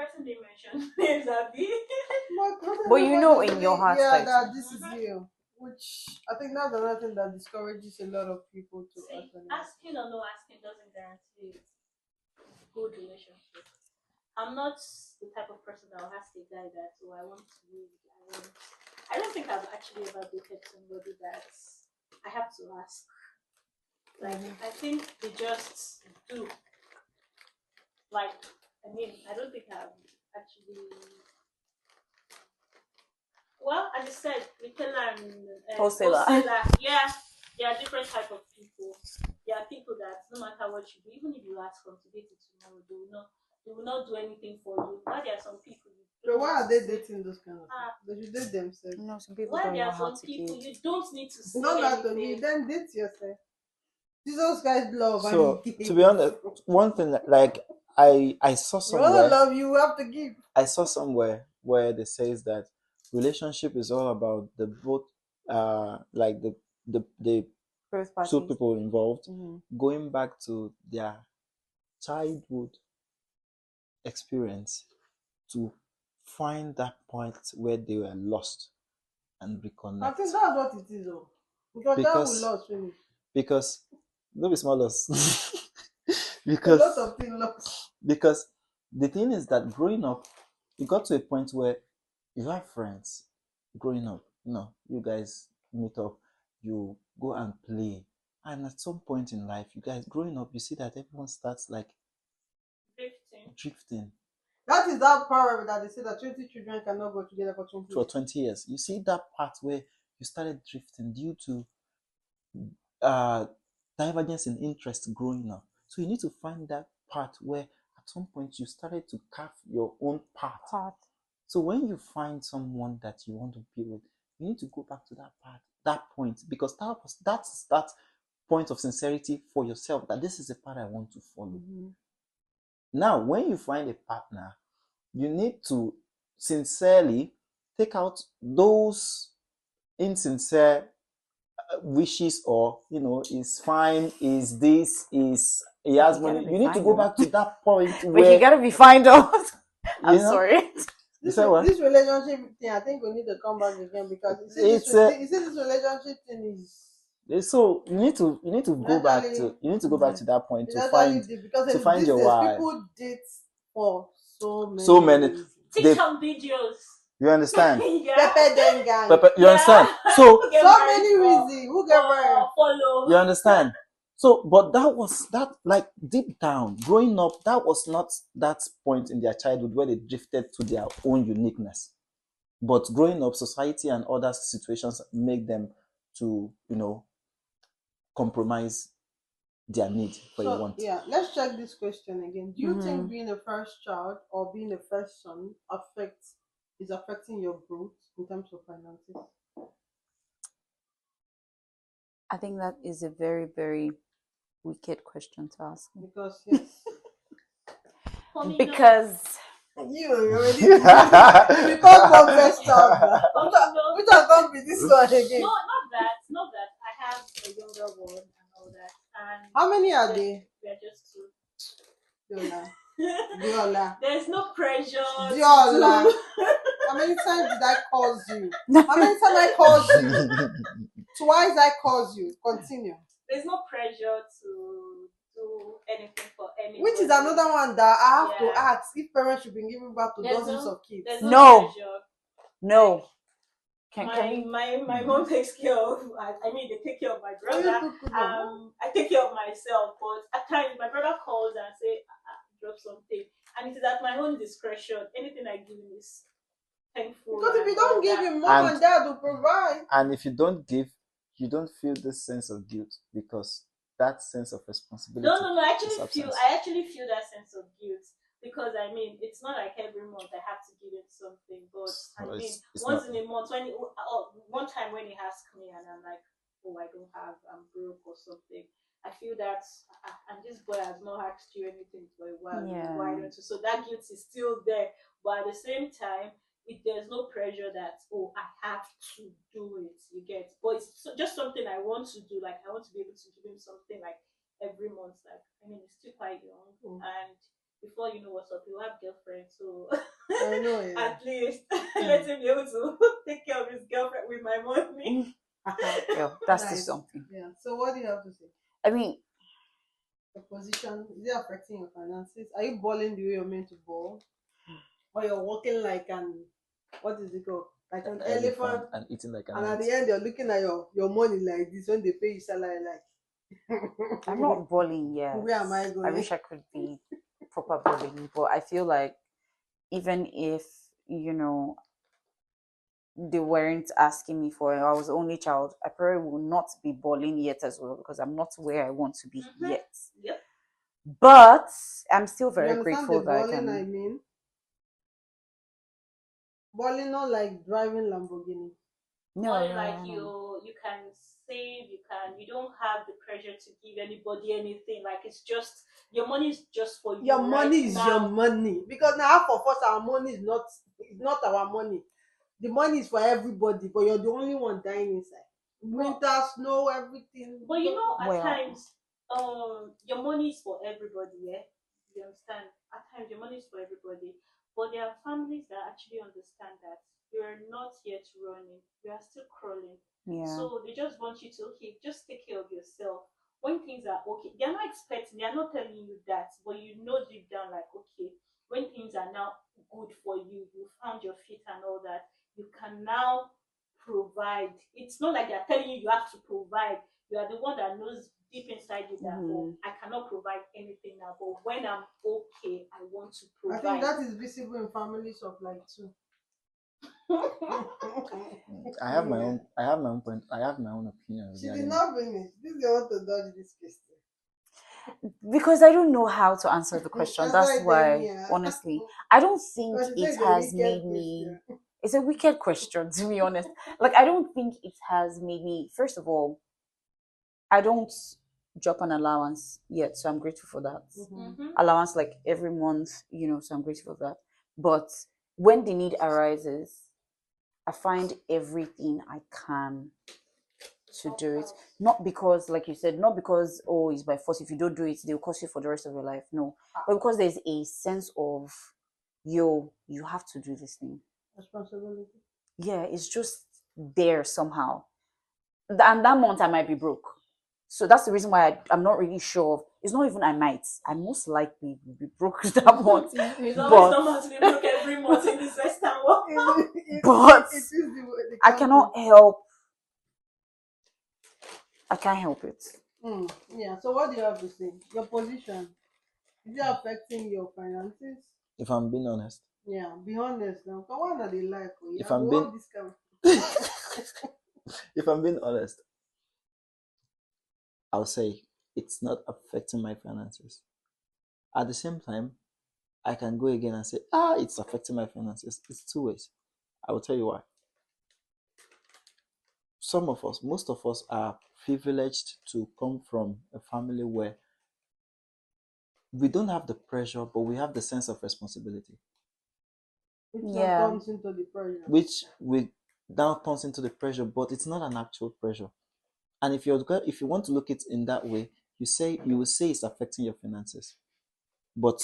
person they mentioned names, Abby. But you know in your heart, yeah, like, that this is you. Which I think that's another thing that discourages a lot of people to See, ask anyone. asking or no asking doesn't guarantee good relationship. I'm not the type of person that will ask a guy that, oh, I want to read. I don't think I've actually ever dated somebody that I have to ask. Like, I think they just do. Like, I mean, I don't think I've actually. Well, as I said, retailer and Wholesaler. Yeah, there are different type of people. There are people that no matter what you do, even if you ask them to date it tomorrow, they will not do anything for you. But there are some people you So don't why need are to they say- dating those kind of people? They should date themselves. you know, some people Why don't there know are how some to people give. you don't need to say Not that anything. you then date yourself. Jesus Christ love So and to be honest, one thing like I saw you wanna somewhere love, you have to give. I saw somewhere where they says that relationship is all about the both like the Both two parties. people involved Mhm. going back to their childhood experience to find that point where they were lost and I reconnect. think that's what it is, though. Because that will lost finish. Because no be small loss. A because lot of things lost. because the thing is that growing up, you got to a point where you have friends growing up. You guys meet up, you go and play, and at some point in life, you guys growing up, you see that everyone starts like drifting That is that parable that they say that 20 children cannot go together for 20 for years. 20 years. You see that part where you started drifting due to divergence in interest growing up. So you need to find that part where at some point you started to carve your own path. So when you find someone that you want to be with, you need to go back to that part, that point, because that's that point of sincerity for yourself, that this is the path I want to follow. Mm-hmm. Now, when you find a partner, you need to sincerely take out those insincere wishes, or is fine, is this, is he has You gotta money. be You need to fine, go though. back to that point But where you gotta be fine, though. I'm know? sorry. This say what? relationship thing, I think we need to come back again because this relationship thing is. So you need to go back to that point to find because find these your days why. people date for so So many reasons. TikTok videos. You understand? Yeah. Pepper them gang. You understand? So Who get So married many for- reasons. Who get married? follow. you understand? So, but that like deep down, growing up, that was not that point in their childhood where they drifted to their own uniqueness. But growing up, society and other situations make them to, compromise their need for a want. Yeah, let's check this question again. Do you think being a first child or being a first son is affecting your growth in terms of finances? I think that is a very, very wicked question to ask. Because yes. Because You already you become one first child now. Which are going to be this one again? No, not that. I have a younger one and all that. And how many are they? We are just two. Diola. There's no pressure. Diola. How many times did I call you? How many times I called you? Twice I called you. Continue. There's no pressure to do anything for anyone. Which is another one that I have to ask if parents should be giving back to dozens of kids. There's no pressure. No. My mom takes care of. I mean, they take care of my brother. I take care of myself, but at times my brother calls and say, "Drop something," and it is at my own discretion. Anything I give him is thankful. Because if you don't give him, mom and dad will provide. And if you don't give, you don't feel this sense of guilt, because that sense of responsibility. No. I actually feel that sense of guilt. Because I mean, it's not like every month I have to give him something, but it's once in a month, one time when he asks me and I'm like, oh, I don't have, I'm broke or something, I feel that, and this boy has not asked you anything for a while. Yeah. Why don't you? So that guilt is still there, but at the same time, there's no pressure that, oh, I have to do it. You get, but it's just something I want to do. Like I want to be able to give him something like every month. Like I mean, it's still quite young, and before you know what's up, you have girlfriend. So I know, yeah. at least let him be able to take care of his girlfriend with my money. Yeah, that's Nice. just something. Yeah. So what do you have to say? I mean, Your position, is it affecting your finances? Are you balling the way you're meant to ball? Or you're walking like an, what is it called? Like an elephant, and eating like an and at ant. the end you're looking at your money like this when they pay you salary like I'm not balling yet. Where am I I going? wish I could be proper balling, but I feel like even if, they weren't asking me for it, I was the only child, I probably will not be balling yet as well because I'm not where I want to be yet. Yep. But I'm still You very understand grateful the that I balling I can. mean? Balling not like driving Lamborghini. No, More no, like no, no. you can save, you don't have the pressure to give anybody anything. Like it's just your money is just for you. Your money right is now. your money. Because now half of us our money is not our money. The money is for everybody, but you're the only one dying inside. Winter, snow, everything. But you know, at Well, times, your money is for everybody. Yeah, you understand. At times, your money is for everybody, but there are families that actually understand that you're not yet running; you are still crawling. yeah. So they just want you to just take care of yourself. When things are okay, they're not expecting, they're not telling you that, but you know deep down, like okay, when things are now good for you, you found your feet and all that, you can now provide. It's not like they're telling you have to provide. You are the one that knows deep inside you that oh, I cannot provide anything now, but when I'm okay, I want to I provide. think that is visible in families of like two. I have my own. I have my own point. I have my own opinion. She did regarding not finish. This is want to dodge this question. Because I don't know how to answer the question. That's That's why they why, me, honestly, I don't think because she it said it's a has wicked made me. question. It's a wicked question, to be honest. Like, I don't think it has made me. First of all, I don't drop an allowance yet, so I'm grateful for that. Allowance like every month, so I'm grateful for that. But when the need arises, I find everything I can to do it. Not because, like you said, not because, oh, it's by force. If you don't do it, they'll cost you for the rest of your life. No. But because there's a sense of, yo, you have to do this thing. Responsibility. Yeah, it's just there somehow. And that month I might be broke. So that's the reason why I'm not really sure. It's not even I might. I most likely will be broke that month. It's always normal to be broke every month in this Western world. But It is the I cannot help. I can't help it. Yeah. So what do you have to say? Your position, is it affecting your finances? if I'm being honest, Yeah. Be honest now. Come on, are they like? if I I'm want being discount. if I'm being honest, I'll say it's not affecting my finances. At the same time, I can go again and say, it's affecting my finances. It's two ways. I will tell you why. Some of us, most of us, are privileged to come from a family where we don't have the pressure, but we have the sense of responsibility, Which Yeah. now turns into the pressure. which we now turns into the pressure, but it's not an actual pressure. And if you want to look at it in that way, you will say it's affecting your finances, but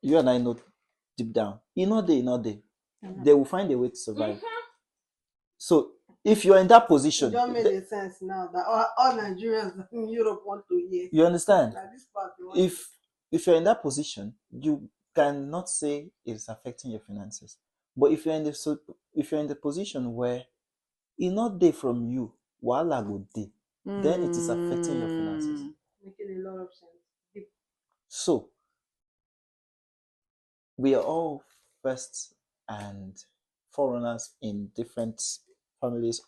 you and I know deep down, they will find a way to survive. So if you're in that It position, just made a sense now that all Nigerians in Europe want to hear. you understand? Like this part, they want If you're in that position, you cannot say it's affecting your finances. But if you're in the position where it's not there from you, wahala go dey, then it is affecting your finances. making a lot of sense. So we are all first and foreigners in different families,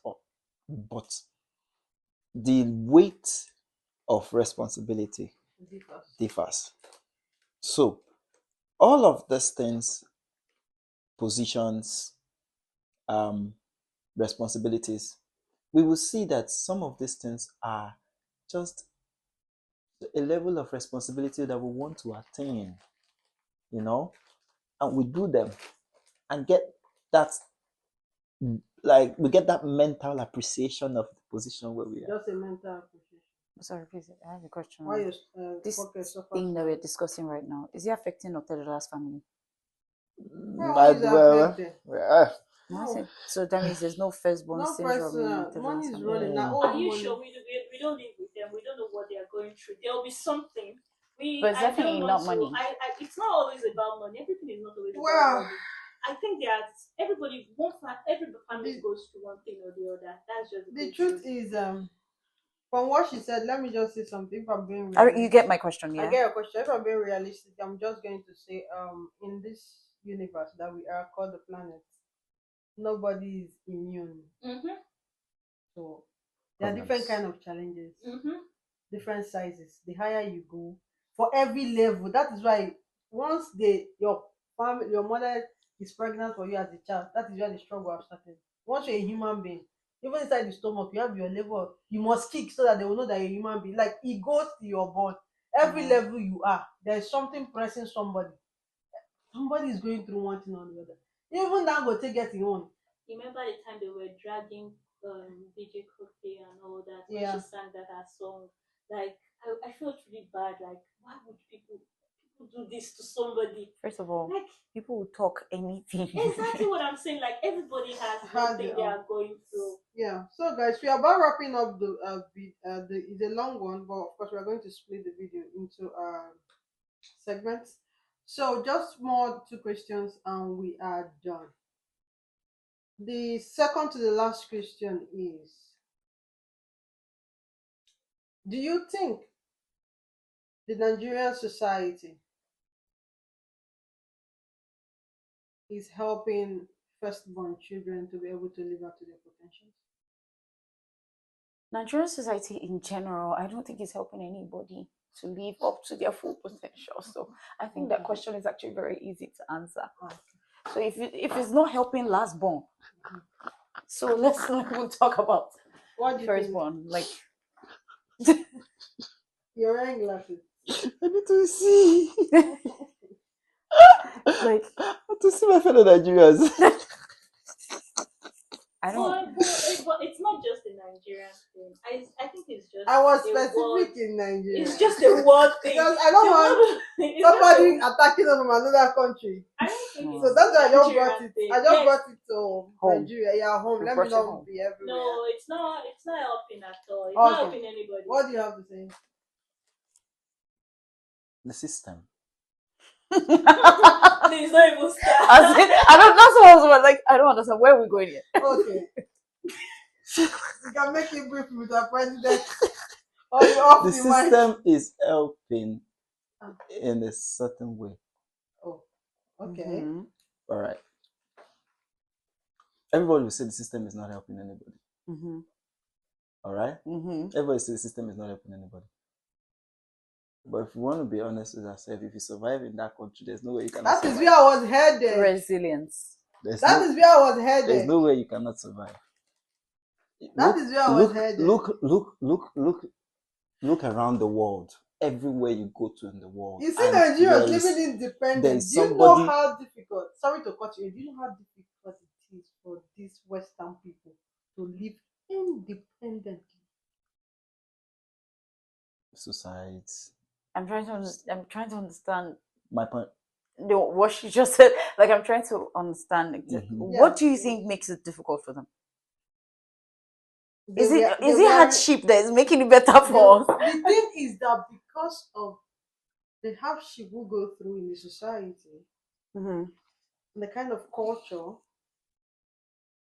but the weight of responsibility differs. So all of these things, positions, responsibilities, we will see that some of these things are just a level of responsibility that we want to attain, and we do them and get that, like, we get that mental appreciation of the position where we are. Just a mental appreciation. Sorry, please. I have a question. Why you This focus so thing that fast? we're discussing right now, is it affecting Otedila's family? How is it affected? No, So that means there's no firstborn not syndrome in personal. Otedila's Money is family. running. Now Are old you money. sure we don't live with them? We don't know what they are going through. There will be something. But it's I definitely don't not want money. to. It's not always about money. Everything is not always about Well, money. I think every family goes through one thing or the other. That's just the truth is, from what she said, let me just say something. If I'm being You realistic, get my question, I yeah? get a question. If I'm being realistic, I'm just going to say, in this universe that we are called the planet, nobody is immune. So there are different kind of challenges, different sizes. The higher you go, for every level. That is why once your family, your mother is pregnant for you as a child, that is where the struggle has started. Once you're a human being, even inside the stomach, you have your level. You must kick so that they will know that you're a human being. Like it goes to your bone. Every level you are, there is something pressing somebody. Somebody is going through one thing or the other. Even that go take getting on. Remember the time they were dragging DJ Kofi and all that when Yeah. she sang that song? Like I felt really bad. Like why would people do this to somebody? First of all, Like people will talk anything. exactly what I'm saying. Like everybody has something they are going through. Yeah. So guys, we are about wrapping up it's a long one, but of course we are going to split the video into segments. So just more two questions and we are done. The second to the last question is, do you think the Nigerian society is helping firstborn children to be able to live up to their potentials? Nigerian society in general, I don't think it's helping anybody to live up to their full potential. So I think that question is actually very easy to answer. So if it's not helping last born, so let's not even talk about What do you firstborn. Like you're wearing glasses. I need to see. like to see my fellow Nigerians. I don't. But it's not just a Nigerian thing. I think it's just. I was a specific world, in Nigeria. It's just a world thing. Because I don't want somebody attacking them from another country. I don't think So that's why I just Nigerian brought it. thing. I just Yes. brought it to Home. Nigeria. Yeah, home. You Let brought me it not home. be everywhere. No, it's not. It's not helping at all. It's not helping anybody. What do you have to say? The system. Please don't even start. I don't. That's what I was like. I don't understand where we're going here. Okay. You can make it brief with our president. Or you off The the mic. system is helping in a certain way. Oh, okay. All right. Everybody will say the system is not helping anybody. All right. Everybody say the system is not helping anybody. But if you want to be honest with yourself, if you survive in that country, there's no way you cannot survive. That is where I was headed. Resilience. That is where I was headed. There's no way you cannot survive. That is where I was headed. Look around the world. Everywhere you go to in the world. You see Nigerians living independent. Do you know how difficult? Sorry to cut you. Do you know how difficult it is for these Western people to live independently? Society. I'm trying to understand My point. No, what she just said. Like I'm trying to understand exactly. What do you think makes it difficult for them? Is it hardship that is making it better for us? The thing is that because of the hardship we go through in the society, the kind of culture,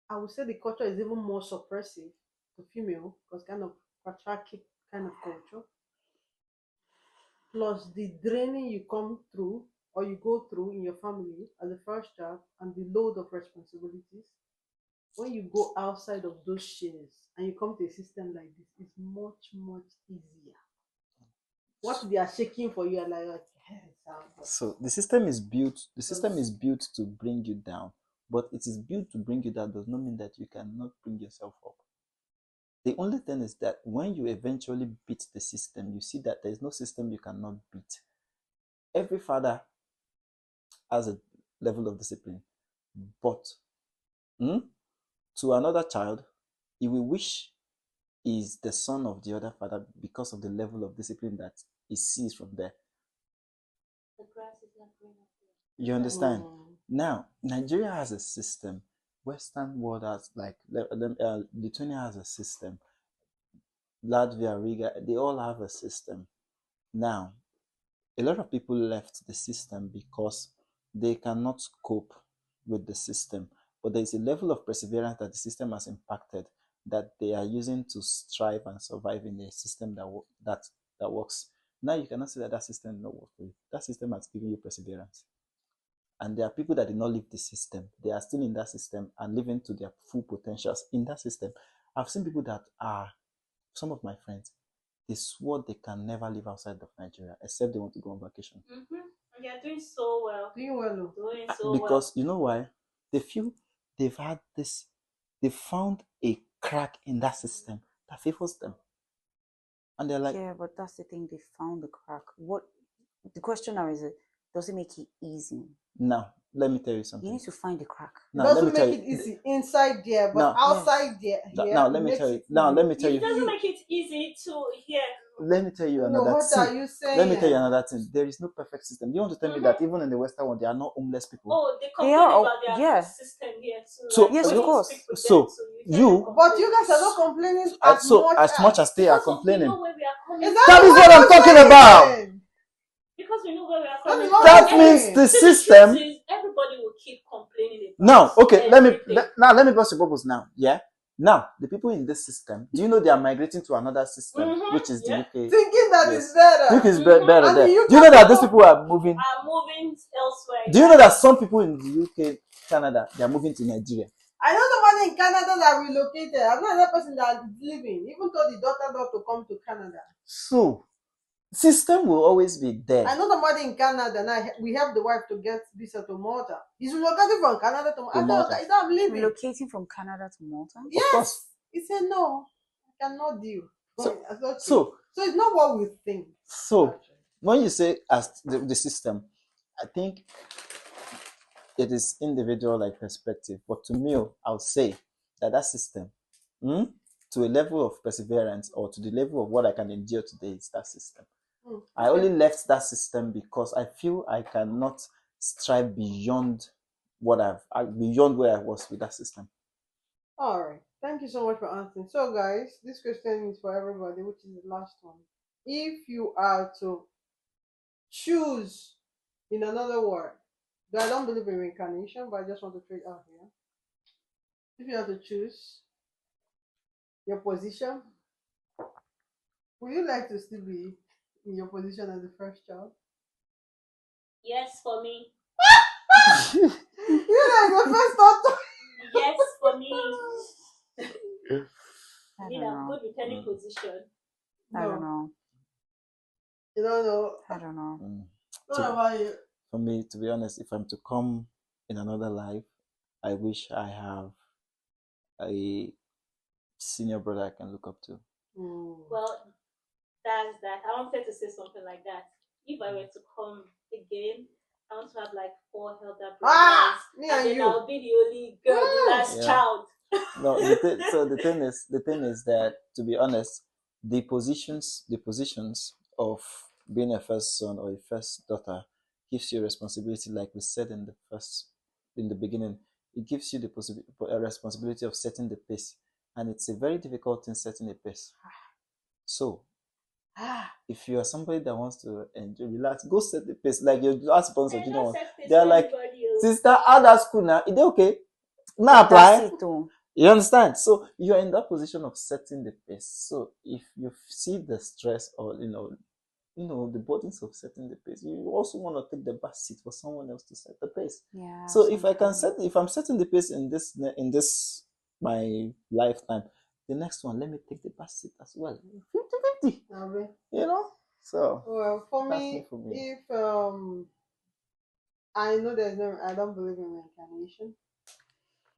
I would say the culture is even more suppressive to female because kind of patriarchal kind of culture. Plus the draining you come through or you go through in your family as a first child and the load of responsibilities. When you go outside of those shares and you come to a system like this, it's much, much easier. What they are shaking for you are like, so the system is built to bring you down, but it is built to bring you down does not mean that you cannot bring yourself up. The only thing is that when you eventually beat the system, you see that there is no system you cannot beat. Every father has a level of discipline, but to another child, he will wish is the son of the other father because of the level of discipline that he sees from there. The grass is not green up there. You understand? Now, Nigeria has a system. Western world has, like, Lithuania has a system. Latvia, Riga, they all have a system. Now, a lot of people left the system because they cannot cope with the system. But there is a level of perseverance that the system has impacted that they are using to strive and survive in a system that works. Now you cannot say that system does not work for you. That system has given you perseverance. And there are people that did not leave the system. They are still in that system and living to their full potentials in that system. I've seen people that are, some of my friends, they swore they can never live outside of Nigeria except they want to go on vacation. Mm-hmm. And they're doing so well. Doing so because you know why? They feel they found a crack in that system that favors them. And they're like, yeah, but that's the thing, they found the crack. What the question now is, does it make it easy? Now, let me tell you something. You need to find the crack. Now, it doesn't make it easy inside there, but outside there. Now, let me tell you. Now, let me tell you. It doesn't make it easy to hear. Let me tell you another thing. What are you saying? Let me tell you another thing. There is no perfect system. Do you want to tell me that even in the Western world, there are no homeless people? Oh, they complain about their system here too. So, like, yes, of course. So, but you guys are not complaining as much as they are complaining. We know where we are coming That is what I'm talking about. Because we know where we are coming from. That means the system. Everybody will keep complaining about. Now, okay, let me bust your bubbles now. Yeah. Now, the people in this system, do you know they are migrating to another system, which is the UK? Thinking that is better. Think it's better there. Do you know that these people are moving? Elsewhere. Do you know that some people in the UK, Canada, they are moving to Nigeria? I know somebody in Canada that relocated. I'm not another person that is living, even though the daughter not to come to Canada. So, system will always be there. I know somebody in Canada now. We help the wife to get visa to Malta. He's relocating from Canada to Malta. I'm leaving. Relocating from Canada to Malta? Yes. He said no. I cannot deal. So it's not what we think. So actually, when you say as the system, I think it is individual like perspective. But to me, I'll say that system, to a level of perseverance or to the level of what I can endure today is that system. I only left that system because I feel I cannot strive beyond where I was with that system. All right. Thank you so much for answering. So, guys, this question is for everybody, which is the last one. If you are to choose, in another word, I don't believe in reincarnation, but I just want to throw it out here. If you have to choose your position, would you like to still be in your position as the first child? Yes, for me. You like the first daughter? Yes, for me. I'm good with any position. I don't know. You don't know? I don't know. What about you? For me, to be honest, if I'm to come in another life, I wish I have a senior brother I can look up to. Well, that's that. I wanted to say something like that. If I were to come again, I want to have like 4 elder brothers. Me and then you. I'll be the only girl, the last child. No, the thing is that, to be honest, the positions of being a first son or a first daughter gives you a responsibility, like we said in the beginning. It gives you a responsibility of setting the pace, and it's a very difficult thing setting a pace. So, if you are somebody that wants to enjoy, relax, go set the pace. Like your last sponsor, you know, they're like, sister, how that school now? Is it okay? Now apply. You understand? So you're in that position of setting the pace. So if you see the stress or the burdens of setting the pace, you also want to take the back seat for someone else to set the pace. Yeah. So if I'm setting the pace in this my lifetime, the next one, let me take the back seat as well. 50-50. You know? So well, for me, if I know I don't believe in reincarnation.